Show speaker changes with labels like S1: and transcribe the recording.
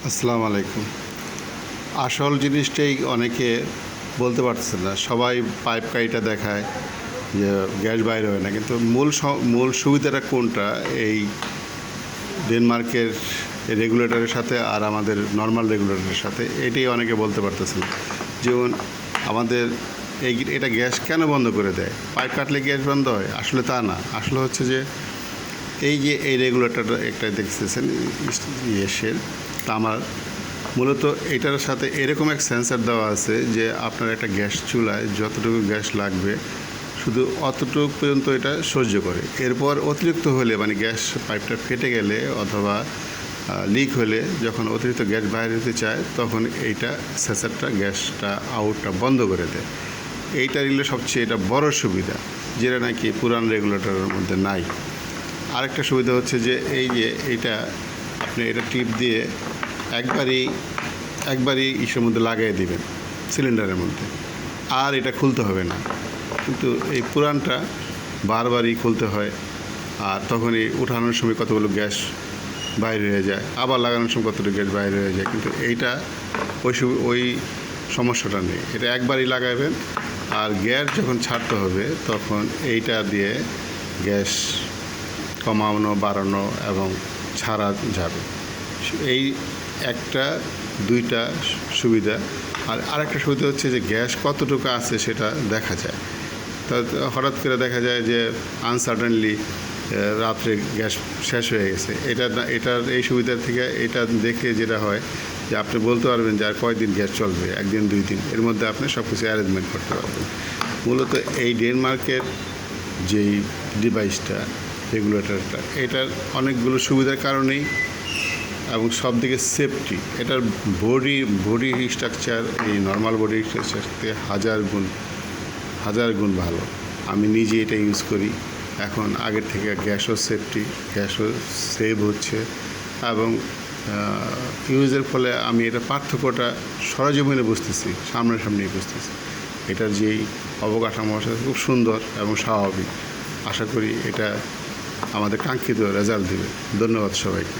S1: আসসালামু আলাইকুম। আসল জিনিসটাই অনেকে বলতে পারতেছে না। সবাই পাইপ কাইটা দেখায় যে গ্যাস বাইরে হয় না, কিন্তু মূল সুবিধাটা কোনটা এই ডেনমার্কের রেগুলেটরের সাথে আর আমাদের নর্মাল রেগুলেটরের সাথে, এটাই অনেকে বলতে পারতেছে না। যেমন আমাদের এটা গ্যাস কেন বন্ধ করে দেয়? পাইপ কাটলে গ্যাস বন্ধ হয়? আসলে তা না। আসলে হচ্ছে যে এই রেগুলেটরটা একটা দেখতেছেন ইয়েসের তামার, মূলত এটার সাথে এরকম এক সেন্সার দেওয়া আছে যে আপনার একটা গ্যাস চুলায় যতটুকু গ্যাস লাগবে শুধু অতটুকু পর্যন্ত এটা সহ্য করে। এরপর অতিরিক্ত হলে, মানে গ্যাস পাইপটা ফেটে গেলে অথবা লিক হলে, যখন অতিরিক্ত গ্যাস বাইরে হতে চায় তখন এইটা সেন্সারটা গ্যাসটা আউটটা বন্ধ করে দেয়। এইটা নিলে সবচেয়ে এটা বড় সুবিধা, যেটা নাকি পুরান রেগুলেটরের মধ্যে নাই। আরেকটা সুবিধা হচ্ছে যে এই যে এইটা আপনি এটা টিপ দিয়ে একবারই ইসের মধ্যে লাগিয়ে দিবেন, সিলিন্ডারের মধ্যে, আর এটা খুলতে হবে না। কিন্তু এই পুরানটা বারবারই খুলতে হয়, আর তখনই উঠানোর সময় কতগুলো গ্যাস বাইরে হয়ে যায়, আবার লাগানোর সময় কতগুলো গ্যাস বাইরে হয়ে যায়। কিন্তু এইটা ওই সমস্যাটা নেই। এটা একবারই লাগাবেন, আর গ্যাস যখন ছাড়তে হবে তখন এইটা দিয়ে গ্যাস কমানো, বাড়ানো এবং ছাড়া যাবে। এই একটা দুইটা সুবিধা। আর আরেকটা সুবিধা হচ্ছে যে গ্যাস কতটুকু আছে সেটা দেখা যায়। তা হঠাৎ করে দেখা যায় যে আনসার্টেনলি রাত্রে গ্যাস শেষ হয়ে গেছে। এটার এই সুবিধার থেকে এটা দেখে যেটা হয় যে আপনি বলতে পারবেন যে আর কয়দিন গ্যাস চলবে, একদিন 2 দিন, এর মধ্যে আপনি সব কিছু অ্যারেঞ্জমেন্ট করতে পারবেন। মূলত এই ডেনমার্কের যেই ডিভাইসটা, রেগুলেটরটা, এটার অনেকগুলো সুবিধার কারণেই এবং সব দিকে সেফটি, এটার বডি স্ট্রাকচার এই নর্মাল বডি স্ট্রাকচার থেকে হাজার গুণ ভালো। আমি নিজে এটা ইউজ করি এখন। আগের থেকে গ্যাসও সেভ হচ্ছে, এবং ইউজের ফলে আমি এটা পার্থক্যটা সরজমিনে বুঝতেছি, সামনাসামনি বুঝতেছি। এটার যেই অবকাঠামো খুব সুন্দর এবং স্বাভাবিক। আশা করি এটা আমাদের কাঙ্ক্ষিত রেজাল্ট দেবে। ধন্যবাদ সবাইকে।